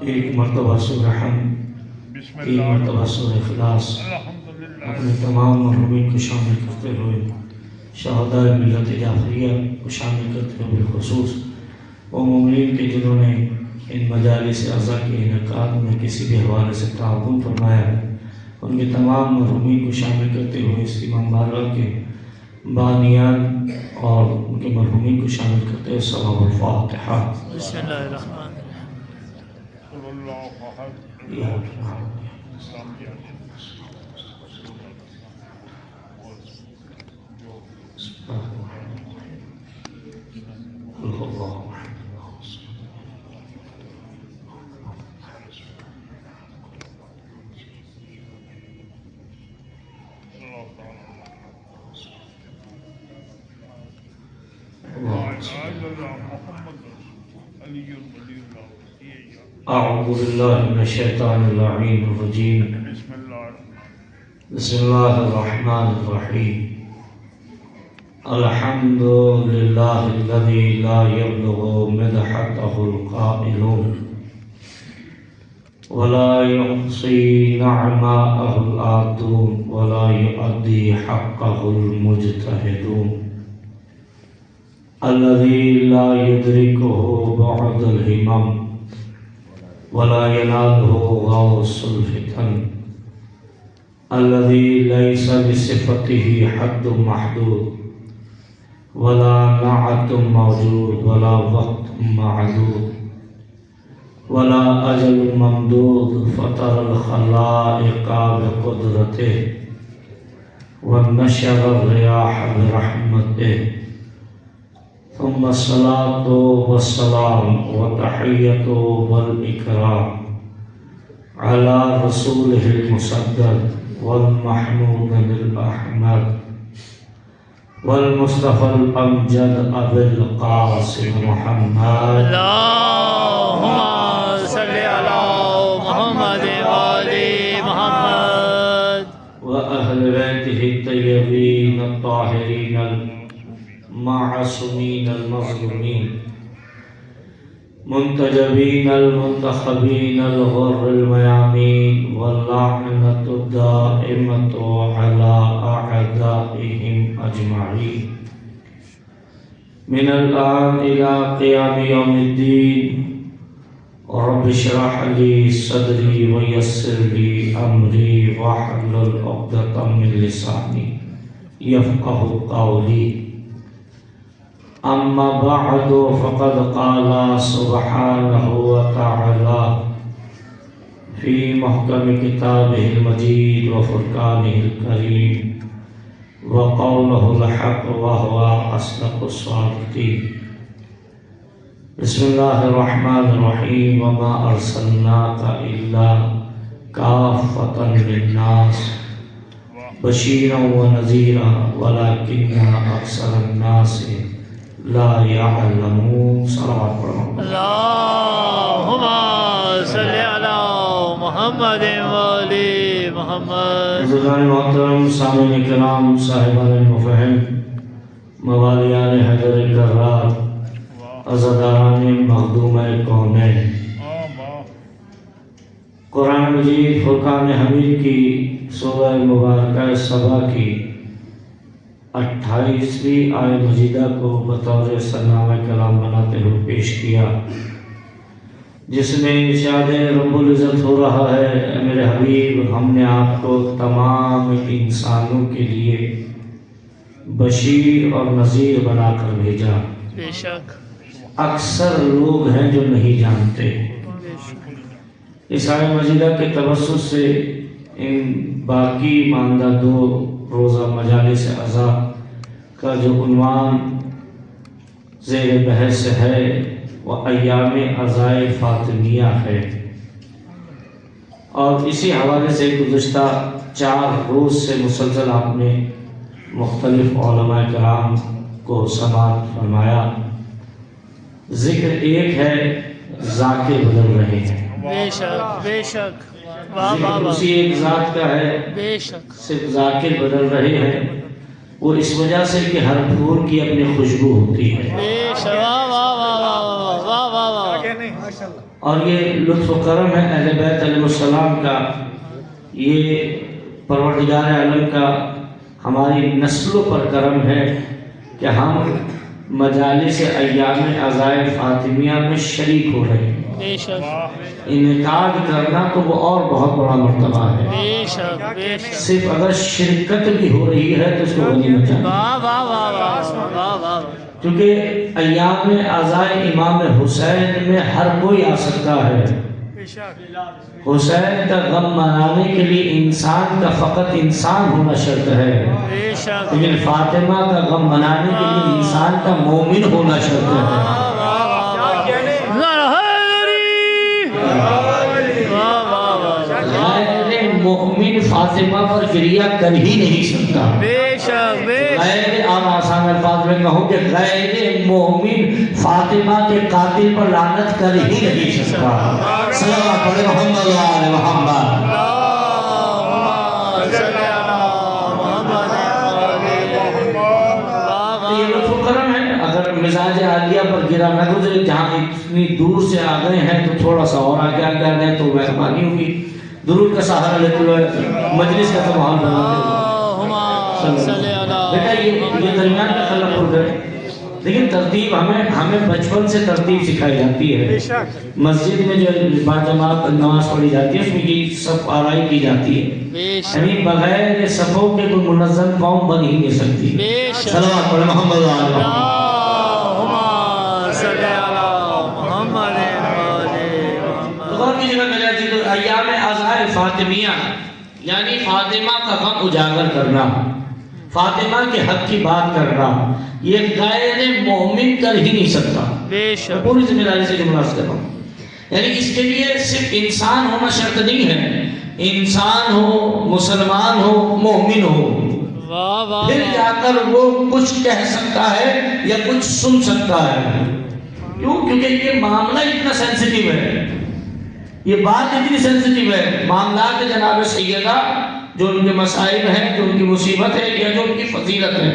ایک مرتبہ سورہ حمد، ایک مرتبہ سورہ اخلاص اپنے تمام مرحومین کو شامل کرتے ہوئے شہداء ملت جعفریہ کو شامل کرتے ہوئے بالخصوص وہ مومنین کے جنہوں نے ان مجالس اعضاء کے انعقاد میں کسی بھی حوالے سے تعاون فرمایا ہے، ان کے تمام مرحومین کو شامل کرتے ہوئے اس امام بارگاہ کے بانیان اور ان کے مرحومین کو شامل کرتے ہوئے ثواب الفاتحہ۔ بسم اللہ الرحمن اعوذ باللہ من الشیطان اللعین الرجیم، بسم اللہ الرحمن الرحیم۔ الحمد للہ الذی لا یبلغ مدحتہ القائلون ولا یحصی نعماءہ العادون ولا یؤدی حقہ المجتہدون الذی لا یدرکہ بعد الہمم ولا يناله غوث الفتن الذي ليس بصفته حد محدود ولا نعت موجود ولا وقت معدود ولا أجل ممدود فطر الخلائق بقدرته ونشر الرياح برحمته ثم الصلاة والسلام والتحية والإكرام على رسوله المصدق والمحمود الأحمد والمصطفى الأمجد أبي القاسم محمد اللهم صل على محمد وآل محمد وأهل بيته الطيبين الطاهرين المعصومين المظلومين منتجبين المنتخبين الغر الميامين واللعنة الدائمة على أعدائهم أجمعين من الآن إلى قيام يوم الدين رب اشرح لي صدري ويسر لي أمري واحلل عقدة من لساني يفقه قولي أما بعد فقد قال سبحانه وتعالى في محكم كتابه المجيد وفرقانه الكريم وقوله الحق وهو أصدق الصادقين بسم الله الرحمن الرحيم وما أرسلناك إلا كافة للناس بشيرا ونذيرا ولكن أكثر الناس لا يعلمون صلوات اللهم صل على محمد وآل محمد۔ بزرگان محترم، سامعین کرام، صاحبان المفاہیم، موالیان حیدر کرار، عزاداران مخدوم کونین، قرآن مجید فرقان حمید کی سورہ مبارکہ سبا کی 28ویں آیت مجیدہ کو بطور سرنامہ کلام بناتے ہوئے پیش کیا، جس میں ارشاد رب العزت ہو رہا ہے: اے میرے حبیب، ہم نے آپ کو تمام انسانوں کے لیے بشیر اور نذیر بنا کر بھیجا۔ بے شک اکثر لوگ ہیں جو نہیں جانتے۔ اس آیت مجیدہ کے توسط سے ان باقی ماندہ 2 روزہ مجالس اعضاء کا جو عنوان زیر بحث ہے وہ ایام عزائے فاطمیہ ہے، اور اسی حوالے سے گزشتہ 4 روز سے مسلسل آپ نے مختلف علماء کرام کو سماعت فرمایا۔ ذکر ایک ہے، ذاکر بدل رہے ہیں۔ بے شک بے شک، واہ واہ ذکر واہ، اسی ایک ذات کا ہے، بے شک صرف ذاکر بدل رہے ہیں۔ وہ اس وجہ سے کہ ہر پھول کی اپنی خوشبو ہوتی ہے، بے شک، واہ واہ واہ واہ اور یہ لطف و کرم ہے اہل بیت علیہ السلام کا، یہ پروردگار عالم کا ہماری نسلوں پر کرم ہے کہ ہم مجالس ایام عزائے فاطمیہ میں شریک ہو رہے ہیں۔ بے شک انعقاد کرنا تو وہ اور بہت بڑا مرتبہ ہے، بے شک بے شک، صرف اگر شرکت بھی ہو رہی ہے تو اس کو غنیمت جانیں، واہ واہ واہ واہ واہ واہ، کیونکہ ایام عزائے امام حسین میں ہر کوئی آ سکتا ہے۔ حسین کا غم منانے کے لیے انسان کا فقط انسان ہونا شرط ہے، بے شک لیکن فاطمہ کا غم منانے کے لیے انسان کا مومن ہونا شرط ہے۔ غیر مومن فاطمہ پر گریہ کر ہی نہیں سکتا۔ بے شک بے شک، غیر عام آسان الفاظ میں کہوں کہ غیر مومن فاطمہ کے قاتل پر لعنت کر ہی نہیں سکتا۔ صلوات پڑھے محمد و آل محمد۔ یہ لطف و کرم ہے، اگر مزاج عالیہ پر گرا نہ گزرے، جہاں اتنی دور سے آ گئے ہیں تو تھوڑا سا اور آگے آ گئے تو مہربانی ہوگی، درود کا سہارا لیتے ہوئے مجلس کا تو ماحول بنا دے۔ بیٹا یہ درمیان کا خلق ہو گئے، لیکن ترتیب ہمیں بچپن سے ترتیب سکھائی جاتی ہے۔ مسجد میں جو باجماعت نماز پڑھی جاتی ہے اس میں یہ صف آرائی کی جاتی ہے، یعنی بغیر صفوں کے کوئی منظم قوم بن ہی نہیں سکتی۔ صلوات پڑھے محمد و آل محمد۔ غور کی جگہ میں جاتی تو ایام عزائے فاطمیہ یعنی فاطمہ کا غم اجاگر کرنا، فاطمہ کے حق کی بات کرنا، یہ غیر مومن کر ہی نہیں سکتا۔ میں پوری ذمہ داری سے جملہ کر رہا ہوں، یعنی اس کے لیے صرف انسان ہونا شرط نہیں ہے، انسان ہو، مسلمان ہو، مومن ہو، پھر جا کر وہ کچھ کہہ سکتا ہے یا کچھ سن سکتا ہے۔ کیوں؟ کیونکہ یہ معاملہ اتنا سینسٹیو ہے، یہ بات اتنی سینسٹیو ہے، معاملات جناب سیدہ جو ان کے مسائل ہیں، جو ان کی مصیبت ہے یا جو ان کی فضیلت ہے،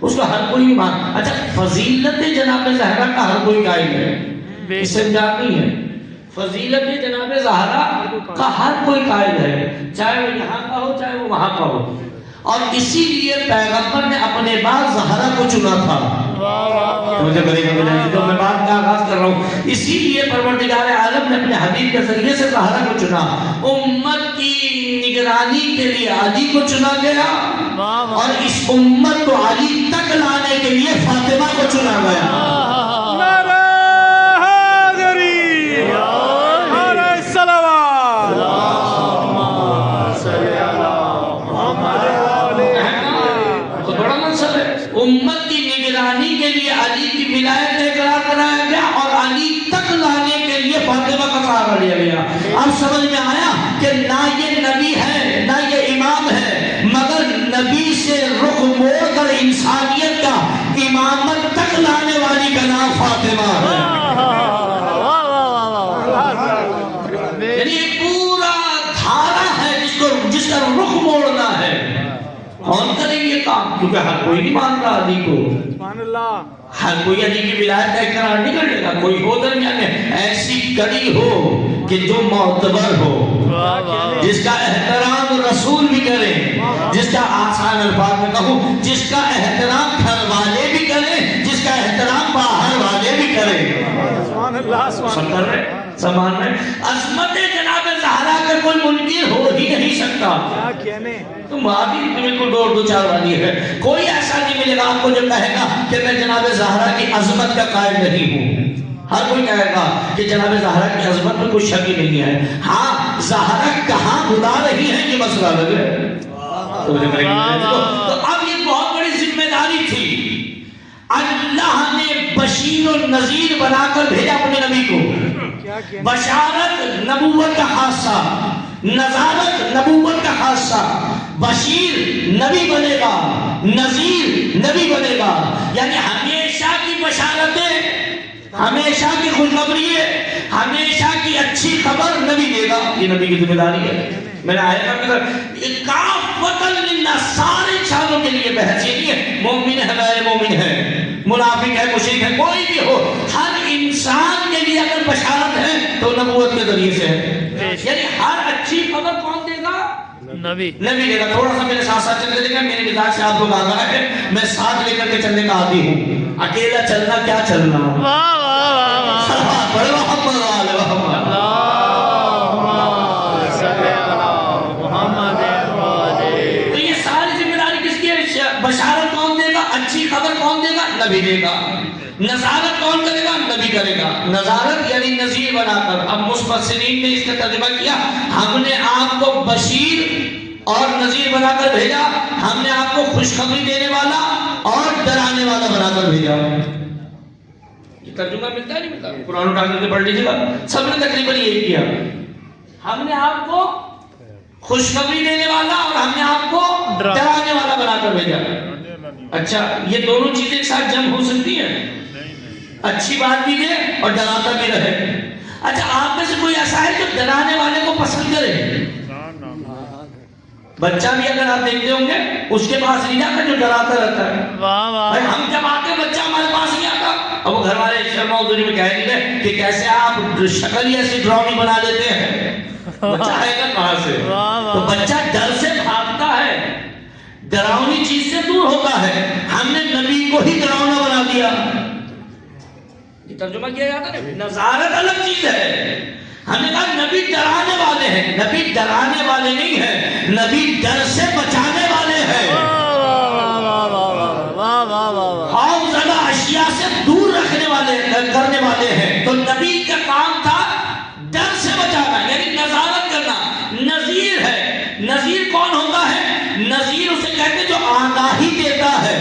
اس کا ہر کوئی نہیں مان۔ اچھا فضیلت جناب زہرا کا ہر کوئی قائل ہے، اس سے جات نہیں ہے، فضیلت جناب زہرا کا ہر کوئی قائل ہے، چاہے وہ یہاں کا ہو چاہے وہ وہاں کا ہو، اور اسی لیے پیغمبر نے اپنے بعد زہرا کو چنا تھا۔ مجھے تو میں بات کا آغاز کر رہا ہوں، اسی لیے پروردگار عالم نے اپنے حبیب کے ذریعے سے زہرا کو چنا، امت کی نگرانی کے لیے علی کو چنا گیا، اور اس امت کو علی تک لانے کے لیے فاطمہ کو چنا گیا۔ امت کی نگرانی کے لیے علی کی ولایت اقرار کرایا گیا اور علی تک لانے کے لیے فاطمہ کا سہارا لیا گیا۔ اب سمجھ میں آیا کہ نہ یہ نبی ہے نہ یہ امام ہے، مگر نبی سے رخ موڑ کر انسانیت کا امامت تک لانے والی کا نام فاطمہ ہے۔ یعنی یہ پورا دھارا ہے جس کا رخ موڑنا ہے۔ کون کرے یہ کام؟ کیونکہ ہر کوئی نہیں مان رہا علی کو، ہر کوئی علی کی ولایت اقرار نہیں کرے گا۔ کوئی ہو درمیان میں ایسی کڑی ہو کہ جو معتبر ہو، جس کا احترام رسول بھی کرے، جس کا آسان الفاظ میں کہوں جس کا احترام گھر والے بھی کرے، جس کا احترام باہر والے بھی کرے۔ سمجھ رہے سامان میں عظمت جناب زہرا کا کوئی منکر ہو ہی نہیں سکتا۔ تو معافی بالکل دو چار والی ہے، کوئی ایسا نہیں ملے گا آپ کو جو کہے گا کہ میں جناب زہرا کی عظمت کا قائل نہیں ہوں۔ ہر کوئی کہے گا کہ جناب زہرا کی عظمت میں کوئی شک ہی نہیں ہے۔ ہاں زہرا کہاں بلا رہی ہے یہ مسئلہ الگ ہے۔ تو اب یہ بہت بڑی ذمہ داری تھی، اللہ نے بشیر و نذیر بنا کر بھیجا اپنے نبی کو، بشارت نبوت کا خاصہ، نذارت نبوت کا خاصہ، بشیر نبی بنے گا، نذیر نبی بنے گا، یعنی ہمیشہ کی بشارتیں، ہمیشہ کی خوشخبری، ہمیشہ کی اچھی خبر نبی دے گا۔ یہ نبی کی ذمہ داری ہے۔ میں نے آیا کہ کافۃ للناس، سارے انسانوں کے لیے بحث یہ نہیں ہے مومن ہے غیر مومن ہے، منافق ہے مشرک ہے، کوئی بھی ہو، ہر انسان کے لیے اگر بشارت ہے تو نبوت کے ذریعے سے ہے. یعنی ہر اچھی خبر کون دے گا؟ نبی. نبی دے گا. تھوڑا سا میرے ساتھ ساتھ چلنے دے گا. میرے مزاج سے آپ لوگ آگاہ ہے، میں ساتھ لے کر کے چلنے کا عادی ہوں. اکیلا چلنا کیا چلنا. واہ واہ واہ واہ. صلوات پڑھو محمد وآل محمد. اللہم صلی علی محمد وآلہ. تو یہ ساری ذمہ داری کس کی ہے؟ بشارت کون دے گا؟ اچھی خبر کون دے گا؟ نبی دے گا. نظارت کون کرے گا؟ نبی کرے گا. نظارت یعنی نذیر بنا کر. اب مفسرین نے اس کا ترجمہ کیا، ہم نے آپ کو بشیر اور نذیر بنا کر بھیجا، ہم نے آپ کو خوشخبری دینے والا اور ڈرانے والا بنا کر بھیجا. یہ ترجمہ ملتا ہے نہیں ملتا؟ قرآن اٹھا کر کے پڑھ لیجیے گا، سب نے تقریباً یہی کیا. ہم نے آپ کو خوشخبری دینے والا اور ہم نے آپ کو ڈرانے والا بنا کر بھیجا. اچھا، یہ دونوں چیزیں ایک ساتھ جمع ہو سکتی ہیں؟ اچھی بات بھی دے اور ڈراتا بھی رہے. اچھا، آپ میں سے کوئی ایسا ہے جو ڈرانے والے کو پسند کرے؟ بچہ بھی اگر آپ دیکھتے ہوں گے اس کے پاس نہیں جاتا جو ڈراتا رہتا ہے. واہ واہ. ہم جب آتے بچہ ہمارے پاس نہیں آتا. اب وہ گھر والے شرما ادھری میں کہہ رہی ہے کہ کیسے آپ شکل ہی ایسی ڈراؤنی بنا دیتے ہیں. بچہ آئے گا کہاں سے؟ تو بچہ ڈر سے بھاگتا ہے، ڈراؤنی چیز سے دور ہوتا ہے. ہم نے نبی کو ہی ڈراؤنا بنا دیا. یہ ترجمہ کیا جاتا ہے. نظارت الگ چیز ہے. ہم نے کہا نبی ڈرانے والے ہیں. نبی ڈرانے والے نہیں ہیں، نبی ڈر سے بچانے والے ہیں. خوف زدہ اشیاء سے دور رکھنے والے کرنے والے ہیں. تو نبی کا کام تھا ڈر سے بچانا، یعنی نظارت کرنا. نذیر ہے. نذیر کون ہوتا ہے؟ نذیر اسے کہتے جو آگاہی دیتا ہے.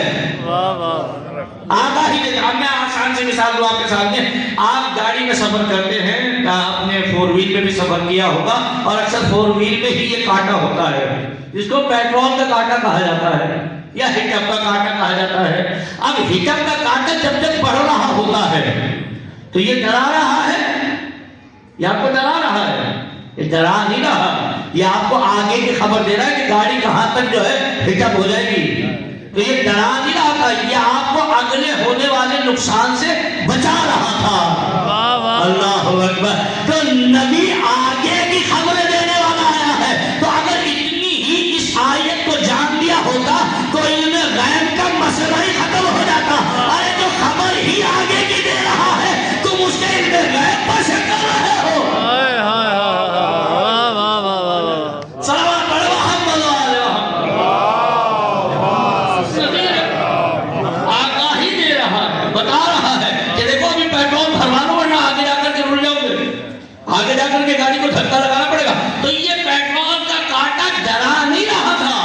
آگاہی دیتا. اب میں آسان سے مثال دوں آپ کے سامنے. آپ گاڑی میں سفر کرتے ہیں، آپ نے 4 وہیل میں بھی سفر کیا ہوگا اور اکثر 4 وہیل میں ہی یہ کانٹا ہوتا ہے جس کو پیٹرول کا کانٹا کہا جاتا ہے یا ہیٹ اپ کا کانٹا کہا جاتا ہے. اب ہیٹ اپ کا کانٹا جب جب بڑھ رہا ہوتا ہے تو یہ ڈرا رہا ہے یا آپ کو ڈرا رہا ہے؟ یہ ڈرا نہیں رہا، یہ آپ کو آگے کی خبر دے رہا ہے کہ گاڑی کہاں تک جو ہے ہیٹ اپ ہو جائے گی. تو یہ ڈرا نہیں رہا تھا، یہ آپ کو اگلے ہونے والے نقصان سے بچا رہا تھا. اللہ اکبر. تو نبی آگے کی خبریں دینے والا آیا ہے. تو اگر اتنی ہی اس آیت کو جان لیا ہوتا تو علم غیب کا مسئلہ ہی ختم ہو جاتا. ارے جو خبر ہی آگے کی دے رہا ہے تم اس کے علم غیب پر شک کر رہے ہو. صلوات پڑھو محمد وآلہ محمد. آگاہی دے رہا ہے، بتا رہا ہے کہ دیکھو ابھی پیٹرول بھروا لو ورنہ آگے جا کر کے رول جاؤ گے، آگے جا کر کے گاڑی کو دھکا لگانا پڑے گا. تو یہ پیٹرول کا کانٹا ڈرا نہیں رہا تھا،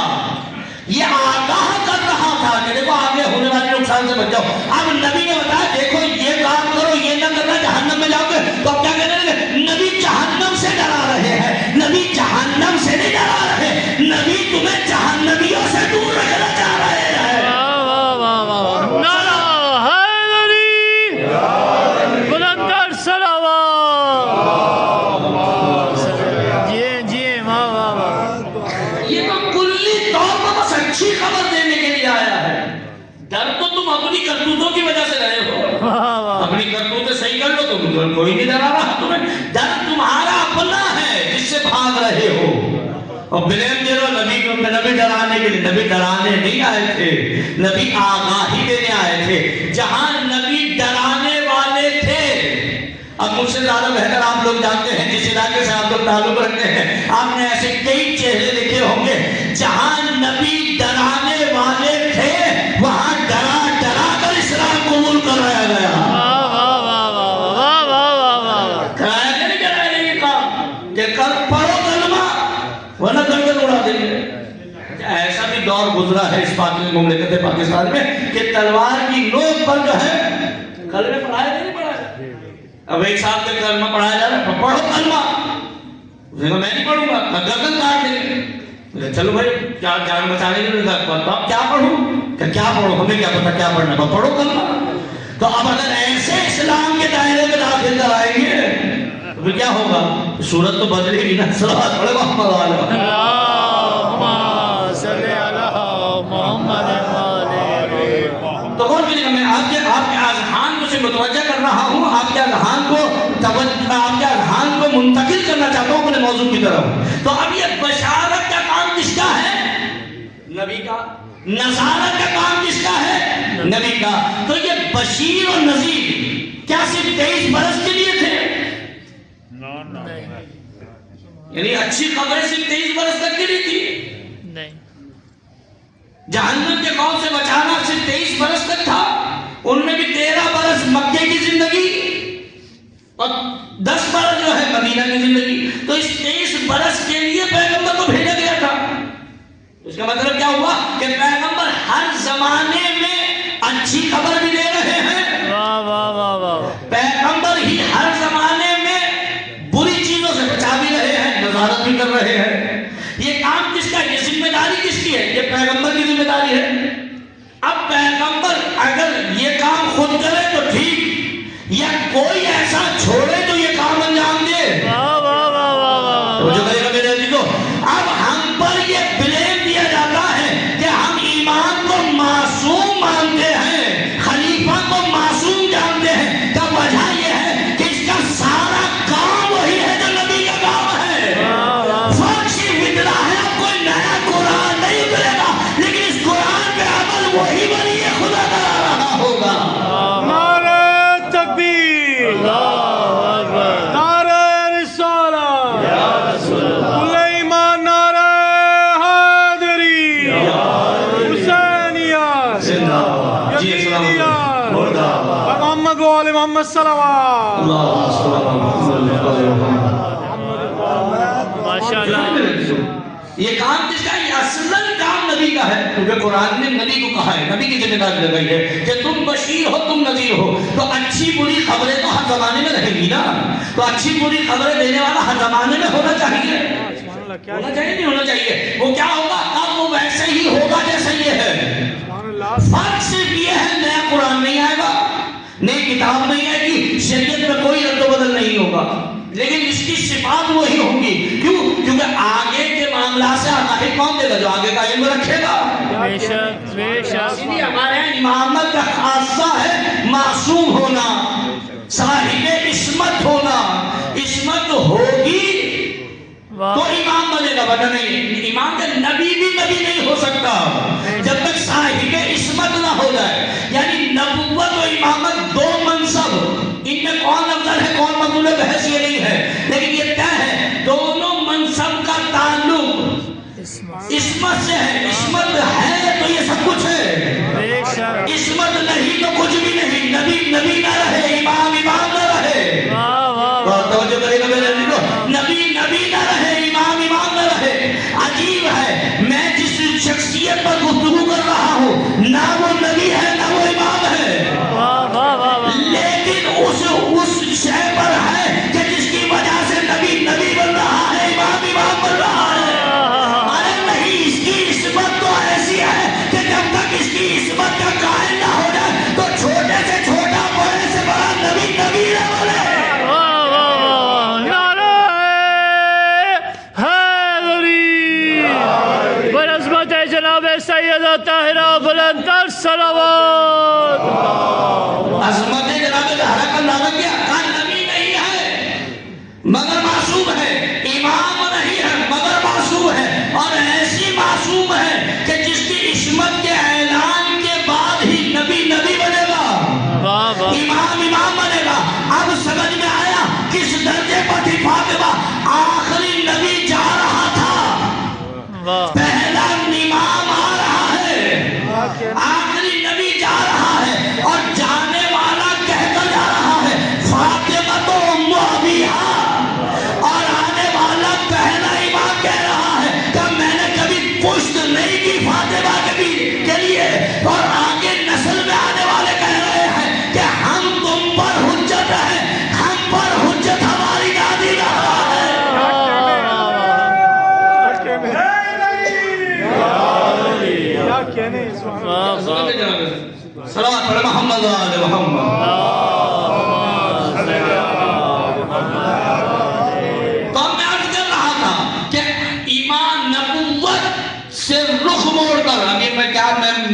یہ آگاہ کر رہا تھا کہ دیکھو آگے ہونے والے نقصان سے بچ جاؤ. اب نبی نے بتایا دیکھو یہ کام کرو، یہ نہ کرنا جہنم میں جاؤ گے. تو اب کیا کہنے لگے؟ نبی جہنم سے ڈرا رہے ہیں. نبی جہنم سے نہیں ڈرا رہے، نبی تمہیں جہنمیوں سے دور رکھنا چاہ رہے ہیں. یہ تو کلی طور پر بس اچھی خبر دینے کے لیے آیا ہے. ڈر تو تم اپنی کرتوتوں کی وجہ سے رہے ہو. اپنی کرتوتیں صحیح کر لو تو کوئی نہیں ڈرا رہا تمہیں. ڈر تمہارا اپنا ہے جس سے بھاگ رہے ہو اور بلیم دے رہو نبی کو. نبی ڈرانے کے لیے، نبی ڈرانے نہیں آئے تھے، نبی آگاہی دینے آئے تھے. جہاں نبی ڈرانے والے تھے، اب مجھ سے زیادہ بہتر آپ لوگ جانتے ہیں جس علاقے سے آپ لوگ تعلق رکھتے ہیں، آپ نے ایسے کئی چہرے دیکھے ہوں گے. جہاں نبی ڈرانے والے تھے وہاں ڈرا ڈرا کر اسلام قبول کرایا گیا. کرایا کہ نہیں کرایا گیا یہ کام کہ کر پڑھو کلمہ ورنہ گردن اڑا دیں گے. ایسا بھی دور گزرا ہے اس مملکت پاکستان میں کہ تلوار کی نوک پر جو ہے کلمہ پڑھایا نہیں پڑھایا. اب ایک ساتھ تک کلمہ پڑھایا جا رہا ہے، پڑھو کلمہ. اس نے کہا میں نہیں پڑھوں گا، میں گردن کاٹ دیں گے. چلو بھائی کیا جان بچانے کے لیے آپ کیا پڑھوں؟ کیا پڑھو؟ ہمیں کیا پتا کیا پڑھنا ہے، پڑھو کلمہ. تو اب اگر ایسے اسلام کے دائرے میں داخل کرائیں گے تو پھر کیا ہوگا؟ صورت تو بدلے گی نا. صلوات پڑھو محمد وآلہ محمد. تو غور کیجیے، میں آپ کے اذہان کو سے متوجہ کر رہا ہوں، آپ کے اذہان کو منتقل کرنا چاہتا ہوں اپنے موضوع کی طرف. تو اب یہ بشارت کا کام کس کا ہے؟ نبی کا. نصارت کا کام کس کا ہے؟ نبی کا. تو یہ بشیر اور نذیر کیا صرف 23 برس کے لیے تھے؟ یعنی اچھی خبریں صرف 23 برس تک کے لیے تھی؟ نہیں. جہنم کے قول سے بچانا صرف 23 برس تک تھا. ان میں بھی 13 برس مکے کی زندگی اور 10 برس جو ہے مدینہ کی زندگی. تو اس 23 برس کے لیے پیغمبر کو بھیجا گیا تھا. اس کا مطلب کیا ہوا کہ پیغمبر ہر زمانے میں اچھی خبر بھی دے رہے ہیں. واہ واہ واہ واہ. پیغمبر ہی ہر زمانے میں بری چیزوں سے بچا بھی رہے ہیں, نظارت بھی کر رہے ہیں. یہ کام کس کا ہے؟ یہ ذمہ داری کس کی ہے؟ یہ پیغمبر کی ذمہ داری ہے. اب پیغمبر اگر یہ کام خود کرے تو ٹھیک, یا کوئی ایسا چھوڑے تو یہ کام انجام دے. واہ واہ واہ واہ واہ. تو جو کرے گا میرے عزیزو, اب ہم پر یہ بلیم دیا جاتا ہے کہ ہم ایمان کو معصوم مانتے ہیں, خلیفہ کو معصوم جانتے ہیں. کا وجہ یہ ہے کہ اس کا سارا کام وہی ہے جو نبی کا کام ہے. فرق صرف اتنا ہے, اب کوئی نیا قرآن نہیں اترے گا, لیکن اس قرآن پہ عمل وہی بنی ہے خدا کرا رہا ہوگا. نعرہ تکبیر, اللہ اکبر. نعرہ رسالہ, کل ایمان, نعرہ حیدری, حسینیت, یزیدیت, محمد و آل محمد صلوات. ماشاء اللہ. یہ کام کس کا ہے؟ یہ اصلاً کام نبی کا ہے, کیونکہ قرآن نے نبی کو کہا ہے, نبی کی ذمہ داری لگائی ہے کہ تم بشیر ہو, تم نذیر ہو. تو اچھی بری خبریں تو ہر زمانے میں رہیں گی نا. تو اچھی بری خبریں دینے والا ہر زمانے میں ہونا چاہیے. ہونا چاہیے نہیں ہونا چاہیے. وہ کیا ہوگا؟ اب وہ ویسے ہی ہوگا جیسے یہ ہے. فرق صرف یہ ہے, نیا قرآن نہیں آئے گا, نئی کتاب نہیں آئے گی, شریعت میں کوئی رد و بدل نہیں ہوگا, لیکن اس کی صفات وہی ہوں گی. کیوں؟ کیونکہ آگے کے معاملات سے آگاہی کون دے گا؟ جو آگے کا علم رکھے گا. بے شک بے شک. اسی لیے ہمارے یہاں امامت کا خاصہ ہے معصوم ہونا, صاحب عصمت ہونا. عصمت ہوگی تو امام بنے گا, ورنہ نہیں. امام کا نبی بھی نبی نہیں ہو سکتا جب تک صاحب عصمت نہ ہو جائے. یعنی نبوت و امامت دو منصب, ان میں کون افضل ہے کون مقبول ہے بحث یہ نہیں ہے, لیکن یہ طے ہے دونوں منصب کا تعلق عصمت سے ہے. عصمت ہے تو یہ سب کچھ ہے, بے شک. عصمت نہیں تو کچھ بھی نہیں. نبی نبی نہ رہے, امام امام نہ رہے. واہ واہ واہ. توجہ کرے گا میرے عزیزو, نبی نبی نہ رہے, امام امام نہ رہے. عجیب ہے, میں جس شخصیت پر گفتگو کر رہا ہوں نہ وہ نبی ہے نہ وہ امام ہے, واہ واہ واہ واہ. لیکن اس شے پر ہے کہ جس کی وجہ سے نبی نبی بن رہا ہے, امام امام بن رہا ہے. ارے نہیں, اس کی عصمت تو ایسی ہے کہ جب تک اس کی عصمت کا قائل نہ ہو جائے تو چھوٹے سے چھوٹا, بڑے سے بڑا نبی نبی نہ بنے. واہ واہ واہ. نعرہ حیدری. بنسبت جناب سیدہ طاہرہ بلند تر صلوات. عظمت جناب زہرا کا اندازہ کیا, کہا نبی نہیں ہے مگر معصوم ہے, امام نہیں ہے مگر معصوم ہے, اور ایسی معصوم ہے کہ جس کی عصمت کے اعلان کے بعد ہی نبی نبی بنے گا, واہ واہ. امام امام بنے گا. اب سمجھ میں آیا کس درجے پر تھی فاطمہ. آخری نبی جا رہا تھا, واہ. پہلا امام آ رہا ہے, آخری نبی جا رہا ہے, اور جانے والا کہتا جا رہا ہے فاطمہ تو ام ابیہا, اور آنے والا پہلا امام کہہ رہا ہے کہ میں نے کبھی پشت نہیں کی فاطمہ کے لیے, اور آگے نسل میں آنے والے کہہ رہے ہیں کہ ہم تم پر حجت ہے, ہم پر حجت ہماری دادی رہا ہے. صلوات پڑھ محمد آل محمد. تو میں عرض کر رہا تھا کہ ایمان نبوت سے رخ موڑ کر, ابھی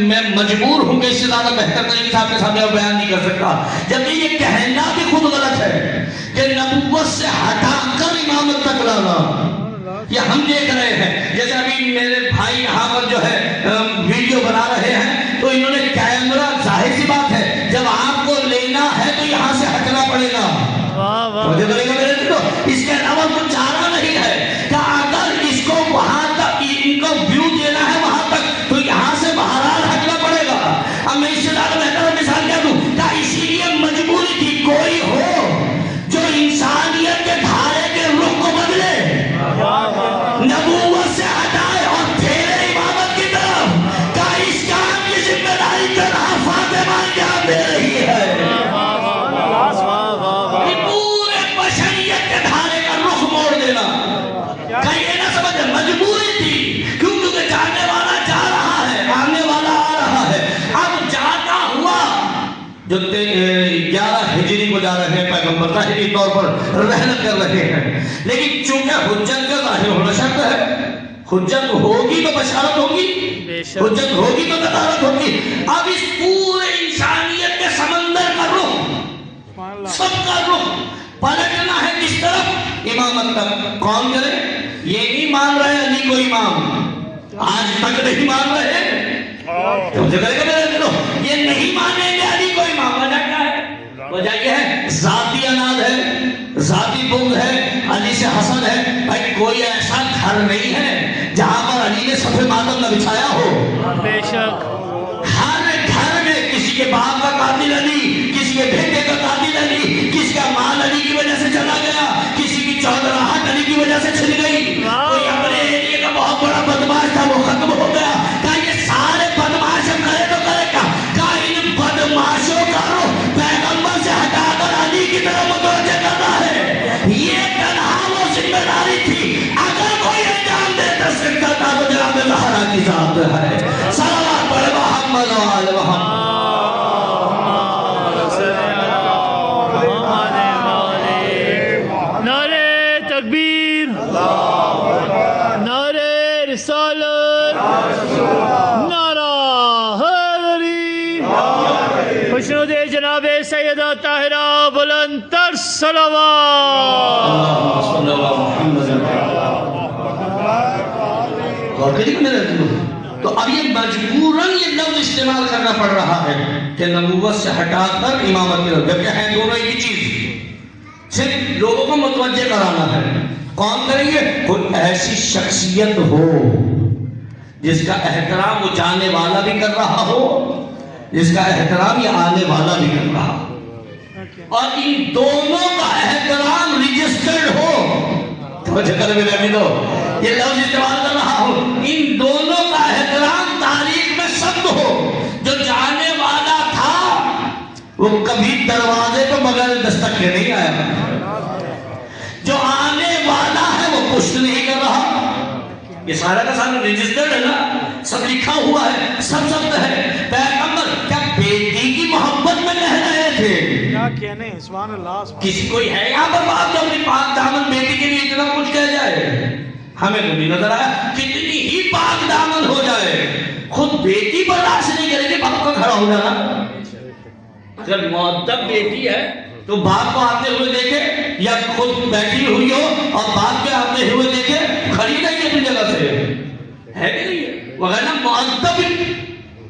میں مجبور ہوں کہ اس سے زیادہ بہتر طریقے سے آپ کے سامنے بیان نہیں کر سکتا, جبکہ یہ کہنا بھی خود غلط ہے کہ نبوت سے ہٹا کر قیامت تک لانا. یہ ہم دیکھ رہے ہیں. جیسے ابھی میرے بھائی یہاں پر جو ہے ویڈیو بنا رہے ہیں تو انہوں نے کیمرہ، ظاہر سی بات ہے جب آپ کو لینا ہے تو یہاں سے ہٹنا پڑے گا. اس کے علاوہ کچھ چارہ نہیں ہے کہ اگر اس کو وہاں تک ان کو ویو دینا ہے وہاں تک تو یہاں سے بہرحال ہٹنا پڑے گا. اب میں اس سے زیادہ بہتر مثال کیا دوں کہ اسی لیے مجبوری تھی کوئی ہو جو انسانیت کے دھارے کے رخ کو بدلے، نبوت سے ہٹائے اور پھیرے امامت کی طرف. کہ اس کام کی ذمہ داری تنہا فاطمہ انجام دے رہی ہے. پورے بشریت کے دھارے کا رخ موڑ دینا. کہ یہ نہ سمجھے مجبوری تھی، کیونکہ جانے والا جا رہا ہے، آنے والا آ رہا ہے. اب جاتا ہوا جو 11 ہجری کو جا رہے ہیں پیغمبر ظاہری طور پر رحلت کر رہے ہیں، لیکن چونکہ حجت کا ظاہر ہونا شرط ہے. حجت ہوگی تو بشارت ہوگی، حجت ہوگی تو نصارت ہوگی. اب اس پورے انسانیت کے سمندر کا رخ، سب کا رخ پلٹنا ہے کس طرف؟ امامت تک. کون کرے؟ یہ نہیں مان رہے علی کو امام، آج تک نہیں مان رہے. یہ نہیں مانیں گے علی کو امام. وجہ کیا ہے؟ وجہ یہ ہے ذاتی اناد ہے، ذاتی بغض ہے، علی سے حسد ہے. بھائی کوئی ایسا گھر نہیں ہے جہاں پر علی نے صف ماتم نہ بچھایا ہو. بے شک ہر گھر میں کسی کے باپ کا قاتل علی، کسی کے بیٹے کا قاتل علی، کسی کا مال علی کی وجہ سے چلا گیا، کسی کی چودراہٹ علی کی وجہ سے چھن گئی. کوئی اپنے ایریے کا بہت بڑا بدماش تھا وہ ختم ہو گیا. کہ یہ سارے بدماش ہم کرے تو کرے کیا؟ کہ ان بدماشوں کا رخ پیغمبر سے ہٹا کر علی کی طرف متوجہ کرنا ہے. یہ تنہا وہ ذمہ داری تھی. اگر کوئی انجام دے سکتا تھا تو جناب زہرا کی ذات ہے. صلوات پڑھے محمد و آل محمد. نعرہ تکبیر، نعرہ رسالت، نعرہ حیدری. خوشنود جناب سیدہ طاہرہ بلند تر صلوات. صلی اللہ محمد. غور کریے میرے دلوں. تو اب یہ مجبوراً یہ لفظ استعمال کرنا پڑ رہا ہے کہ نبوت سے ہٹا کر امامت کی طرف، جبکہ ہیں دونوں ایک ہی چیز، صرف لوگوں کو متوجہ کرانا ہے. کون کریں گے؟ کوئی ایسی شخصیت ہو جس کا احترام وہ جانے والا بھی کر رہا ہو، جس کا احترام یہ آنے والا بھی کر رہا ہو، اور ان دونوں کا احترام رجسٹرڈ ہو. یہ لفظ استعمال کر رہا ہوں، ان دونوں کا احترام تاریخ میں ثبت ہو. جو جانے والا تھا وہ کبھی دروازے کو بغیر دستک کے نہیں آیا، جو آنے والا ہے وہ پشت نہیں کر رہا. یہ سارا کا سارا رجسٹرڈ ہے نا، سب لکھا ہوا ہے، سب ثبت ہے. پیغمبر کیا بیٹی کی محبت میں کہہ رہے تھے؟ کیا کہنے؟ سبحان اللہ. کسی کوئی ہے یہاں پر بات جو اپنی پاک دامن بیٹی کے لیے اتنا کچھ کہہ جائے؟ ہمیں تو نہیں نظر آیا. کتنی ہی پاک دامن ہو جائے، خود بیٹی برداشت نہیں کرے گی باپ کا کھڑا ہو جانا. اگر مؤدب بیٹی ہے تو باپ کو آتے ہوئے دیکھے، یا خود بیٹھی ہوئی ہو اور باپ کے آتے ہوئے دیکھے، کھڑی نہیں اپنی جگہ سے ہے کہ نہیں ہے؟ وغیرہ مؤدب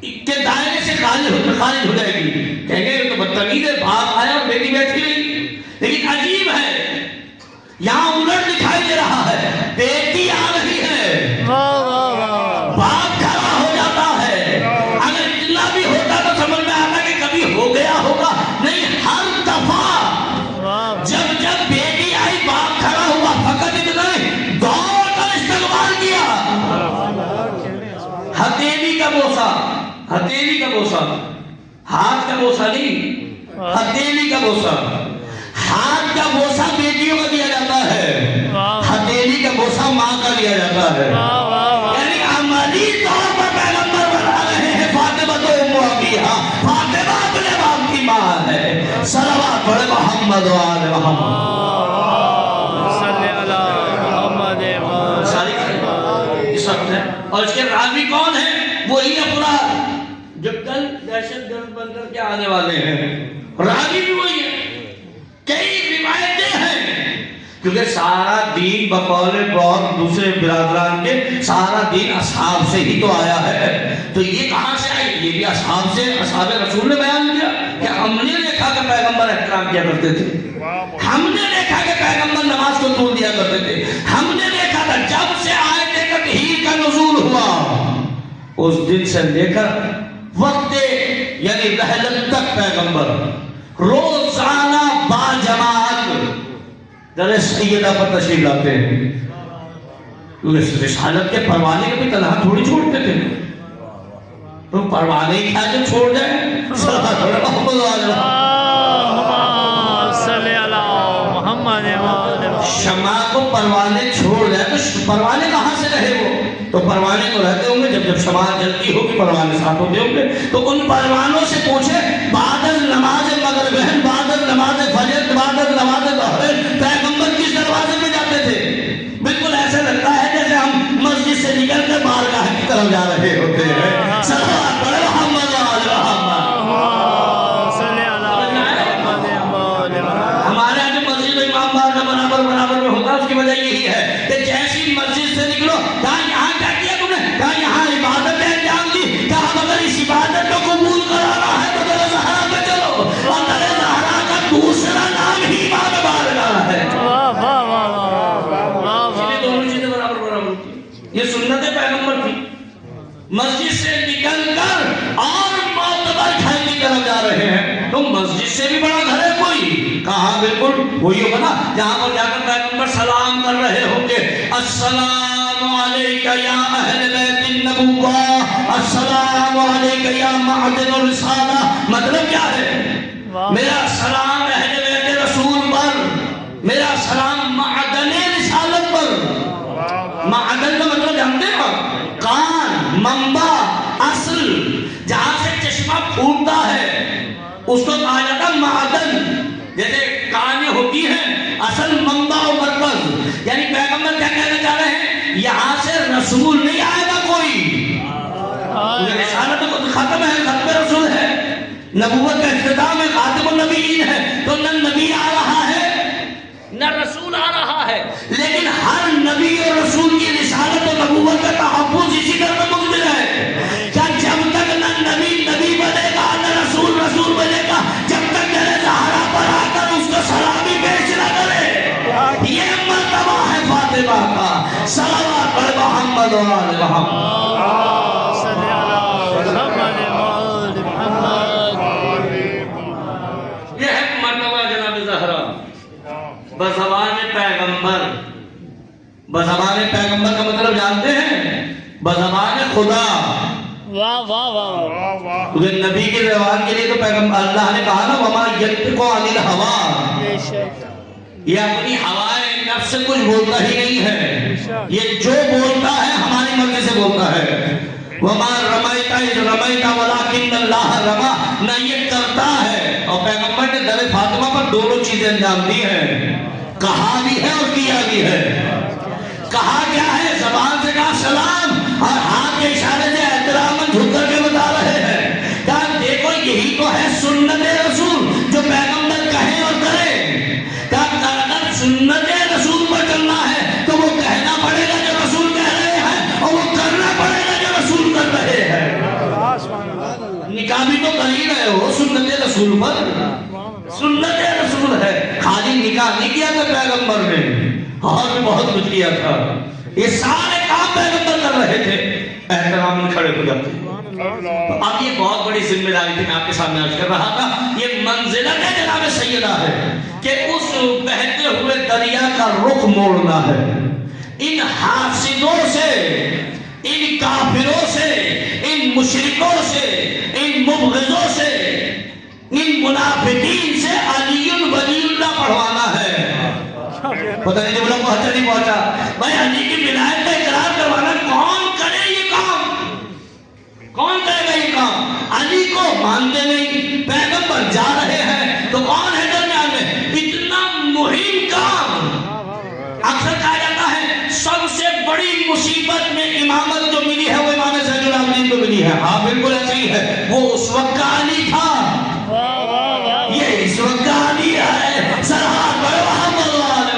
کے دائرے سے خارج ہو جائے گی. کہیں گے تو بدتمیز ہے، باپ آیا اور بیٹی بیٹھی رہی. لیکن عجیب ہے یہاں الٹ دکھائی دے رہا ہے. بیٹی آ رہی ہے، باپ کھڑا ہو جاتا ہے. اگر اتنا بھی ہوتا تو سمجھ میں آتا کہ کبھی ہو گیا ہوگا. نہیں، ہر دفعہ جب جب بیٹی آئی باپ کھڑا ہوا. فقط اتنا نہیں، دوڑ کر استقبال کیا. ہتھیلی کا بوسہ، ہتھیلی کا بوسہ، ہاتھ کا بوسہ نہیں، ہتھیلی کا بوسہ. ہاتھ کا بوسہ بیٹیوں کا دیا جاتا ہے، ہتھیلی کا بوسہ ماں کا دیا جاتا ہے. یعنی عملی طور پر پیغمبر بتا رہے ہیں فاطمہ تو ام ابیہا، فاطمہ اپنے باپ کی ماں ہے. صلوات پڑھے محمد و آل محمد. صلی علی محمد. ساری اس وقت ہے. اور اس کے راوی کون ہیں؟ وہی افراد جو کل دہشت گرد بن کر کے آنے والے ہیں. راوی بھی وہی ہے. کئی روایتیں ہیں کیونکہ سارا دین بقول بہت دوسرے برادران کے سارا دین اصحاب سے ہی تو آیا ہے، تو یہ کہاں سے آئی؟ یہ بھی اصحاب سے، اصحاب رسول نے بیان کیا کہ ہم نے دیکھا کہ پیغمبر احترام کیا کرتے تھے، ہم نے دیکھا کہ پیغمبر نماز کو طول دیا کرتے تھے، ہم نے دیکھا تھا جب سے آیت تطہیر کا نزول ہوا اس دن سے لے کر وقت یعنی رحلت تک پیغمبر روزانہ با جماعت در سیدہ پر تشریف لاتے ہیں، کیونکہ رسالت کے پروانے کو بھی تنہا تھوڑی چھوڑتے تھے، تو پروانے ہی کیا جو چھوڑ جائیں؟ صلوات محمد صلی اللہ محمد شمع کو پروانے چھوڑ جائے تو پروانے کہاں سے رہے وہ؟ تو پروانے تو رہتے ہوں گے جب جب شمع جلتی ہوگی پروانے ساتھ ہوتے ہوں گے، تو ان پروانوں سے پوچھے بعد نماز مغرب بعد نماز فجر بعد نماز ظہر پیغمبر کس دروازے پہ جاتے تھے؟ بالکل ایسا لگتا ہے جیسے ہم مسجد سے نکل کر بارگاہ کی طرف جا رہے ہوتے ہیں۔ صلوات پڑھو محمد وآل محمد۔ ہمارے یہاں جو مسجد و امام برابر میں ہوتا ہے اس کی وجہ یہی ہے کہ جیسی مسجد سے نکلو کہاں یہاں کیا کیا تم نے؟ کہا یہاں عبادت انجام دی، کہا مگر اس عبادت کو قبول کرانا ہے تو در زہرا پہ چلو، اور در زہرا کا دوسرا نام ہی امام بارگاہ ہے۔ یہ دونوں چیزیں برابر ہوتی، یہ سنت پیغمبر تھی۔ مسجد سے نکل کر اور معتبر گھر کی طرف جا رہے ہیں، تو مسجد سے بھی بڑا گھر ہے کوئی؟ کہاں بالکل وہی ہوگا نا جہاں پر جا کر پیغمبر سلام کر رہے ہوں گے، السلام علیکہ یا اہل بیت النبوہ، السلام علیکہ یا معدن الرسالہ۔ مطلب کیا ہے؟ میرا سلام اہل بیت رسول پر، میرا سلام معدن رسالت پر۔ معدن کا مطلب جانتے ہیں؟ کان، منبع، اصل، جہاں سے چشمہ پھوٹتا ہے اس کو کہا جاتا معدن۔ جیسے کانیں ہوتی ہیں اصل، منبع و مرکز، یعنی پیغمبر کیا کہنا چاہ رہے ہیں؟ یہاں سے رسول نہیں آئے گا کوئی، رسالت ختم ہے، ختم رسول ہے، نبوت کا اختتام ہے، خاتم النبیین ہے، تو نہ نبی آ رہا ہے نہ رسول آ رہا ہے، لیکن ہر نبی اور رسول کی رسالت و نبوت کا تحفظ اسی طرح مقدر ہے۔ کیا جب تک نہ نبی نبی بنے گا نہ رسول رسول بنے گا، جب تک زہرا پر آ کر اس کو سلامی پیش نہ کرے، یہ مرتبہ ہے فاطمہ کا۔ صلوات پر محمد و آل محمد۔ صلی اللہ محمد محمد۔ یہ ہے مرتبہ جناب زہرا بزبان پیغمبر۔ بزبان پیغمبر کا مطلب جانتے ہیں؟ بزبان خدا۔ واہ واہ واہ، کیونکہ نبی کی زبان کے لیے تو پیغمبر اللہ نے کہا نا وما ینطق عن الہویٰ، بے شک یہ اپنی ہوائے نفس سے کچھ بولتا ہی نہیں ہے، یہ جو بولتا ہے ہماری مرضی سے بولتا ہے۔ وما رمیت اذ رمیت ولکن اللہ رمی، نہ یہ کرتا ہے، اور پیغمبر نے در فاطمہ پر دونوں چیزیں انجام دی ہیں، کہا بھی ہے اور کیا بھی ہے۔ کہا کیا ہے؟ زبان سے کہا سلام، اور ہاتھ کے اشارے سے احترام جھک کر کے بتا رہے ہیں، کہا دیکھو یہی تو ہے سنت رسول، جو پیغمبر کہیں اور کرے۔ کہا اگر سنت رسول پر چلنا ہے تو وہ کہنا پڑے گا جو رسول کہہ رہے ہیں، اور وہ کرنا پڑے گا جو رسول کر رہے ہیں۔ نکاح بھی تو کر ہی رہے ہو سنت رسول پر، سنت رسول ہے، خالی نکاح نہیں کیا تھا پیغمبر نے، اور بھی بہت کچھ کیا تھا۔ یہ سارے کام پیغمبر کر رہے تھے، احترام میں کھڑے ہو جاتے۔ تو اب یہ بہت بڑی ذمہ داری تھی، میں آپ کے سامنے عرض کر رہا تھا، یہ منزلت جناب سیدہ ہے کہ اس بہتے ہوئے دریا کا رخ موڑنا ہے، ان حاسدوں سے، ان کافروں سے، ان مشرکوں سے، ان مبغضوں سے، ان منافقین سے علی ولی اللہ پڑھوانا ہے۔ پتہ نہیں جب لوگ پہنچا نہیں پہنچا، بھائی علی کی ولایت کا اقرار کروانا کون کرے یہ کام؟ کون کرے گا یہ کام؟ علی کو مانتے نہیں، پیغمبر جا رہے ہیں تو کون ہے درمیان میں؟ اتنا مہم کام۔ اکثر کہا جاتا ہے سب سے بڑی مصیبت میں امامت جو ملی ہے وہ امام زین العابدین کو ملی ہے۔ ہاں بالکل ایسا ہی ہے، وہ اس وقت کا علی تھا، یہ اس وقت کا علی ہے۔ سرحد بڑے محمد والے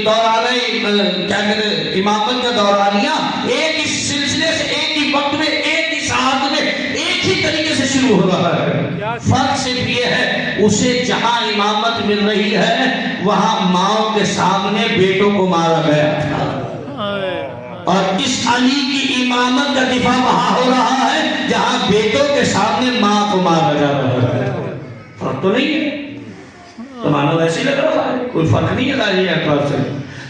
کیا کہتے ہیں امامت کا دورانیہ ایک ہی سلسلے سے ایک ہی وقت میں ایک ہی ساعت میں ایک ہی طریقے سے شروع ہو رہا ہے. فرق صرف یہ ہے اسے جہاں امامت مل رہی ہے وہاں ماؤں کے سامنے بیٹوں کو مارا گیا تھا اور اس علی کی امامت کا دفاع وہاں ہو رہا ہے جہاں بیٹوں کے سامنے ماں کو مارا جا رہا ہے. فرق تو نہیں ہے تو مانو ویسے لگ رہا ہے کوئی فرق نہیں ہے ظاہری اعتبار سے.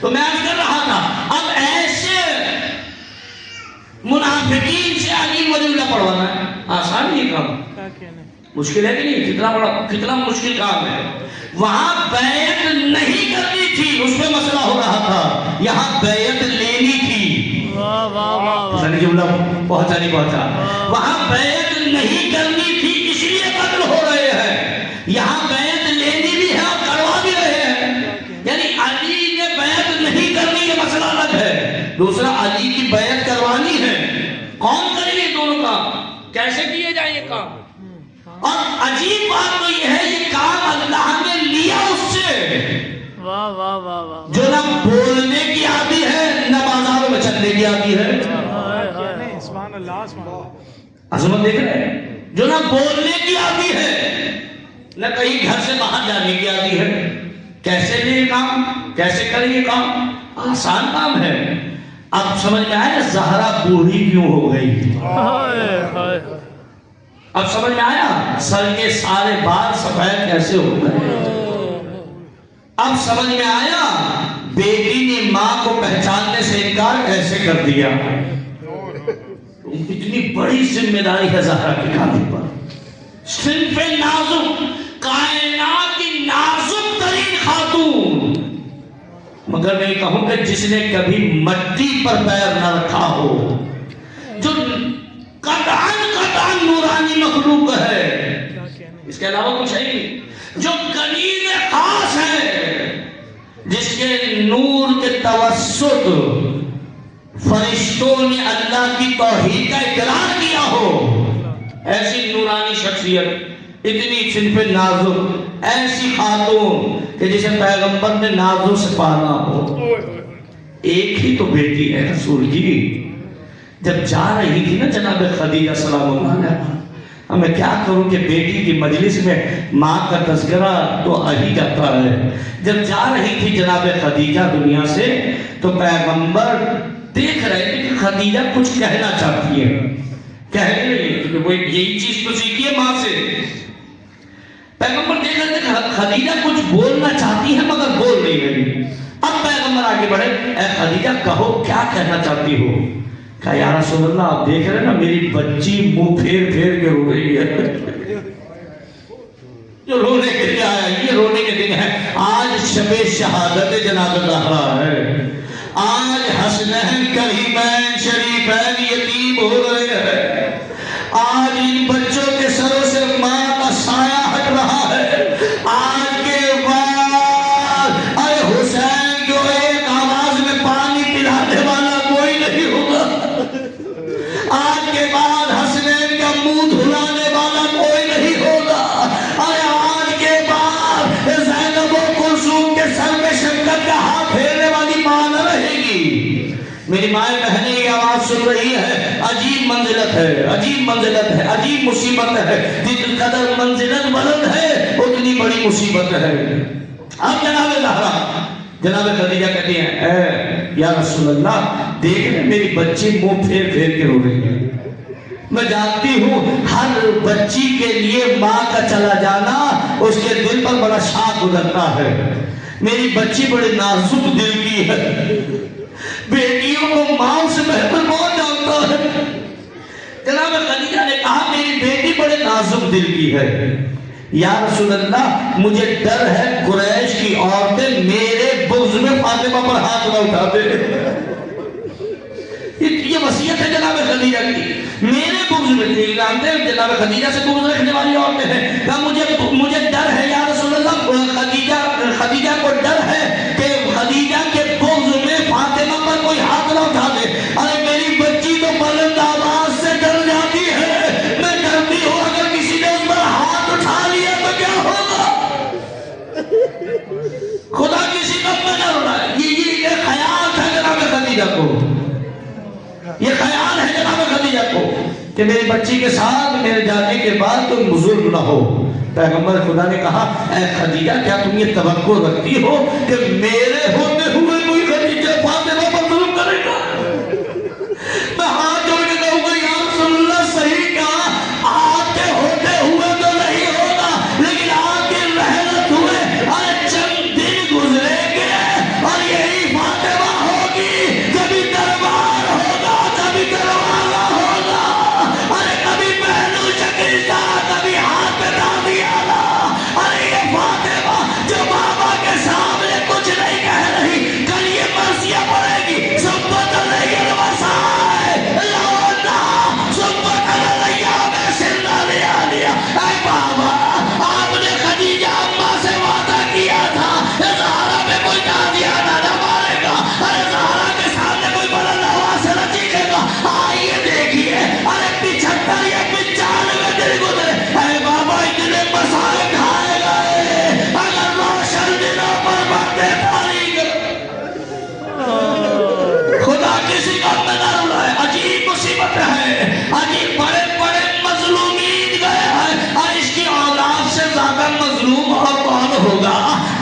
تو میں عرض کر رہا تھا اب ایسے منافقین سے علی ولی اللہ پڑھوانا ہے آسان نہیں کام مشکل ہے کہ نہیں کتنا مشکل کام ہے. وہاں بیعت نہیں کرنی تھی اس پہ مسئلہ ہو رہا تھا یہاں بیعت لینی تھی. جملہ پہنچا نہیں پہنچا. وہاں بیعت نہیں کرنی تھی اس لیے قتل ہو رہے ہیں یہاں بیعت لینی بھی ہے اور کروا بھی رہے ہیں. یعنی علی نے بیعت نہیں کرنی یہ مسئلہ الگ ہے دوسرا علی کی بیعت کروانی ہے. کون کرے یہ دونوں کام کیسے کیے جائیں یہ کام. اور عجیب بات تو یہ ہے یہ کام اللہ نے لیا اس سے جو نہ بولنے کی عادی ہے نہ بازاروں میں چلنے کی عادی ہے. عظمت دیکھ رہے ہیں جو نہ بولنے کی عادی ہے نہ کہیں گھر سے باہر جانے کی عادی ہے. کیسے لے یہ کام کیسے کرے یہ کام آسان کام ہے. اب سمجھ میں آیا زہرا بوڑھی کیوں ہو گئی. اب سمجھ میں آیا سر کے سارے بال سفید کیسے ہو گئے. اب سمجھ میں آیا بیٹی نے ماں کو پہچاننے سے انکار کیسے کر دیا. اتنی بڑی ذمہ داری ہے زہرا کے کاندھے پر. صنف نازک کائنات کی نازک ترین خاتون مگر میں کہوں کہ جس نے کبھی مٹی پر پیر نہ رکھا ہو جو قطعاً نورانی مخلوق ہے اس کے علاوہ کچھ ہے نہیں جو کنیز خاص ہے جس کے نور کے توسط فرشتوں نے اللہ کی توحید کا اقرار کیا ہو. ایسی نورانی شخصیت اتنی صنف نازک ایسی خاتون کہ جسے پیغمبر نے نازوں سے پالا ہو. ایک ہی تو بیٹی ہے رسول کی. جب جا رہی تھی نا جناب خدیجہ سلام اللہ علیہا میں کیا کروں کہ بیٹی کی مجلس میں ماں کا تذکرہ تو آ ہی جاتا ہے. جب جا رہی تھی جناب خدیجہ دنیا سے تو پیغمبر دیکھ رہے تھے کہ خدیجہ کچھ کہنا چاہتی ہے کہہ رہی ہے کیونکہ وہ یہی چیز تو سیکھی ہے ماں سے. پیغمبر دیکھ رہے تھے کہ خدیجہ کچھ بولنا چاہتی ہے مگر بول نہیں رہی. اب پیغمبر آگے بڑھے اے خدیجہ کہو کیا کہنا چاہتی ہو. کہا یا رسول اللہ آپ دیکھ رہے ہیں نا میری بچی منہ پھیر پھیر کے رو رہی ہے. جو رونے کے لیے آیا یہ رونے کے دن ہے. آج شب شہادت جناب زہرا ہے. آج حسنین کریمین شریفین یتیم ہو رہے ہیں. آج ان بچوں کے سروں سے ماں کا سایہ ہٹ رہا ہے. آج کے بعد اے حسین جو ایک آواز میں پانی پلانے والا کوئی نہیں ہوگا. آج کے بعد حسنین کا منہ دھلانے والا کوئی نہیں ہوگا. ارے آج کے بعد زینب و کلثوم کے سر میں شفقت کا ہاتھ پھیرنے والی ماں نہ رہے گی. میری مائیں بہنیں یہ آواز سن رہی ہے. عجیب منزلت ہے عجیب منزلت ہے عجیب مصیبت ہے. جس قدر منزلت بلند ہے اتنی بڑی مصیبت ہے. اب جناب زہرا جناب خدیجہ کہتی ہیں اے یا رسول اللہ دیکھ رہے میری بچی منہ پھیر پھیر کے رو رہی ہے. میں جانتی ہوں ہر بچی کے لیے ماں کا چلا جانا اس کے دل پر بڑا شاق گزرتا ہے. میری بچی بڑے نازک دل کی ہے. بیٹیوں کو ماں سے بہتر کون جانتا ہے. جناب خدیجہ نے کہا میری بیٹی بڑے نازک دل کی ہے. یا رسول اللہ مجھے ڈر ہے قریش کی عورتیں میرے بغض میں فاطمہ پر ہاتھ نہ اٹھا دے. یہ وصیت ہے جناب خدیجہ کی. میرے بغض میں جانتے ہیں جناب خدیجہ سے بغض رکھنے والی عورتیں ہیں. کہا مجھے ڈر ہے یا رسول اللہ خدیجہ کو ڈر ہے کہ خدیجہ کے بغض میں فاطمہ پر کوئی ہاتھ نہ اٹھا دے. ارے میری بچی تو بلند آواز سے ڈر جاتی ہے. میں ڈرتی ہوں اگر کسی نے اس پر ہاتھ اٹھا لیا تو کیا ہوگا. خدا کسی کا میں نہ رونا ہے. یہ کہ میری بچی کے ساتھ میرے جانے کے بعد تم بزرگ نہ ہو۔ پیغمبر خدا نے کہا اے خدیجہ کیا تم یہ توقع رکھتی ہو کہ میرے ہوتے ہوئے کوئی خدیجہ فاطمہ پر ظلم کرے گا؟ میں ہاتھ جوڑ کے کہوں گا یا رسول اللہ صحیح کہا، آپ کے ہوتے ہوئے تو نہیں ہوگا، لیکن آپ کے رحمت ہوئے اور چند دن گزرے گے اور یہی فاطمہ ہوگی، کبھی دربار ہوگا کبھی دروازہ ہوگا، ارے کبھی پہلو شکستہ کبھی ہاتھ پہ دادی آلہ، ارے یہ فاطمہ جو بابا کے سامنے کچھ نہیں کہہ رہی، کل یہ مرثیہ پڑے گی سب بدل رہی ہے وسائے لوٹا سب بدل رہی ہے سندہ لیا لیا۔ اے بابا آپ نے خدیجہ اماں سے وعدہ کیا تھا زہرا پہ کوئی دادی آنا نہ مارے گا، ارے زہرا کے سامنے کوئی بلند آواز سے نہ چیخے گا، آئیے دیکھیے ارے 75 یا 95 دن گزرے، اے بابا اتنے مسائل کھائے گئے، اگر روشن دنوں پر بڑھتے تاریخ خدا کسی کا نظر لائے۔ عجیب مصیبت ہے، عجیب بڑے بڑے مظلومین گئے ہیں، اور اس کی اولاد سے زیادہ مظلوم اور کون ہوگا،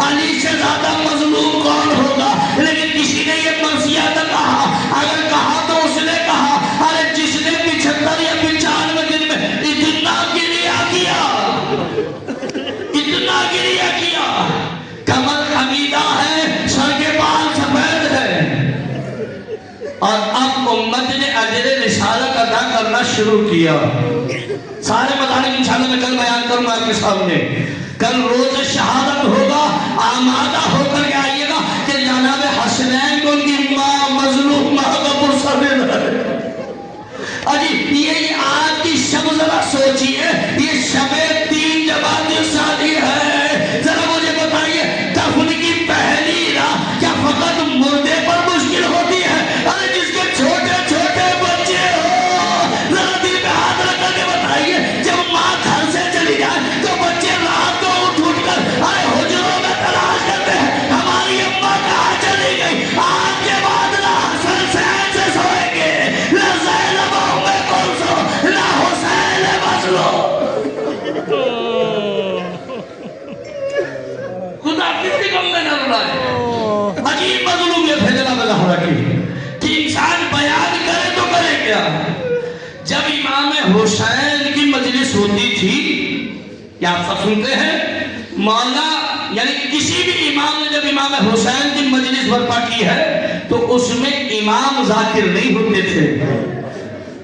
علی سے زیادہ مظلوم کون ہوگا، لیکن کسی نے یہ مرثیہ نہ کہا، اگر کہا تو اس نے کہا ارے جس نے 75 یا 95 دن میں اتنا گریہ کیا، اتنا گریہ کیا، کمر خمیدہ ہے سر کے بال سفید ہے، اور اب امت نے اجر رسالت ادا کرنا شروع کیا۔ سارے مطالب انشاءاللہ میں کل بیان کروں آپ کے سامنے، کل روز شہادت ہوگا، آمادہ ہو کر کے آئیے گا کہ جناب حسنین کو ان کی ماں مظلوم ماں کا پرسبب ہے۔ اجی یہ آج کی شب ذرا سوچئے، یہ شب 3 جمادی الثانی ہے، ذرا مجھے بتائیے دفن کی پہلی رات کیا فقط مردے پر مشکل ہوتی ہے؟ ارے جس کے چھوٹے چھوٹے بچے ہو ذرا دل پہ ہاتھ رکھ کر کے بتائیے، جب ماں گھر سے چلی جائے تو بچے رات کو اٹھ کر ارے حجروں میں تلاش کرتے ہیں ہماری اماں کہاں چلی گئی، آج کے بعد نہ حسن سین سے سوئیں گے، نہ زینب میں کلثوم نہ حسین مظلوم۔ خدا کسی کم میں نہ رلائے۔ عجیب مظلومیت ہے جناب زہرا کی کہ انسان بیان کرے تو کرے کیا۔ جب امام حسین کی مجلس ہوتی تھی، کیا آپ سب سنتے ہیں، مولا یعنی کسی بھی امام نے جب امام حسین کی مجلس برپا کی ہے تو اس میں امام ذاکر نہیں ہوتے تھے،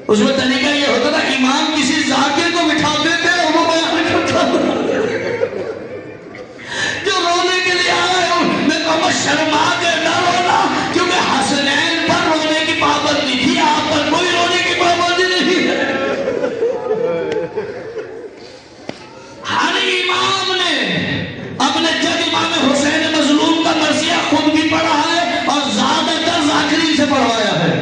اس میں طریقہ یہ ہوتا تھا امام کسی ذاکر کو بٹھاتے تھے اور وہ بیان کرتا تھا۔ جو رونے کے لیے آئے میں کہوں شرما کے نہ رونا، کیونکہ حسنین پر رونے کی پابندی تھی، آپ پر کوئی رونے کی پابندی نہیں ہے۔ ہر امام نے اپنے جب امام حسین مظلوم کا مرثیہ خود بھی پڑھا ہے اور زیادہ تر ذاکرین سے پڑھوایا ہے۔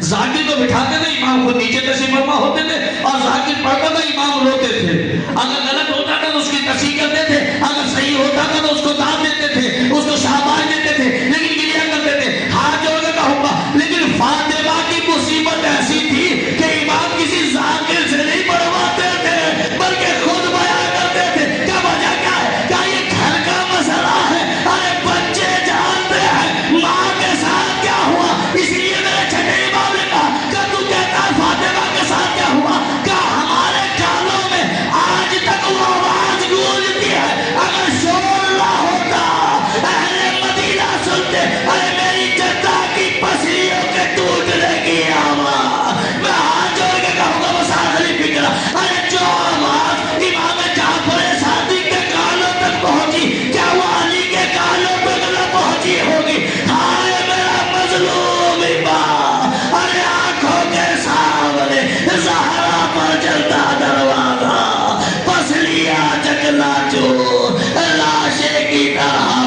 ذاکر کو بٹھاتے تھے، امام خود نیچے تشریف فرما ہوتے تھے اور ذاکر پڑھتا تھا، امام روتے تھے، اگر غلط ہوتا تھا تو اس کی تصحیح کرتے تھے، اگر صحیح ہوتا تھا تو اس کو داد دیتے تھے، اس کو شاباش دیتے تھے، لیکن گریہ کرتے تھے۔ ہاتھ جوڑ کے کہوں گا لیکن فاطمہ کی مصیبت ایسی تھی کہ امام کسی ذاکر سے نہیں پڑھواتے تھے بلکہ خود بیان کرتے تھے۔ کیا وجہ کیا ہے؟ کیا یہ گھر کا مسئلہ ہے؟ ارے بچے جانتے ہیں ماں کے ساتھ کیا ہوا، اس لیے میرے چھٹے امام نے کہا کہ تو کہتا ہے فاطمہ کے ساتھ کیا ہوا، کیا ہمارے کانوں میں آج تک وہ آواز گونجتی ہے؟ اگر شور نہ ہوتا اہل مدینہ سنتے ارے میری جدہ کی پسلیوں کے ٹوٹنے کی آواز، میں ہاتھ جوڑ کے کہوں گا بس آخری فکر، ارے جو آواز امام جعفر صادق کے کانوں تک پہنچی کیا وہ علی کے کانوں تک نہ پہنچی ہوگی؟ ہائے میرا مظلوم امام، ارے آنکھوں کے سامنے زہرا پر چلتا دروازہ، پسلیاں چکنا چور لاشے کی طرح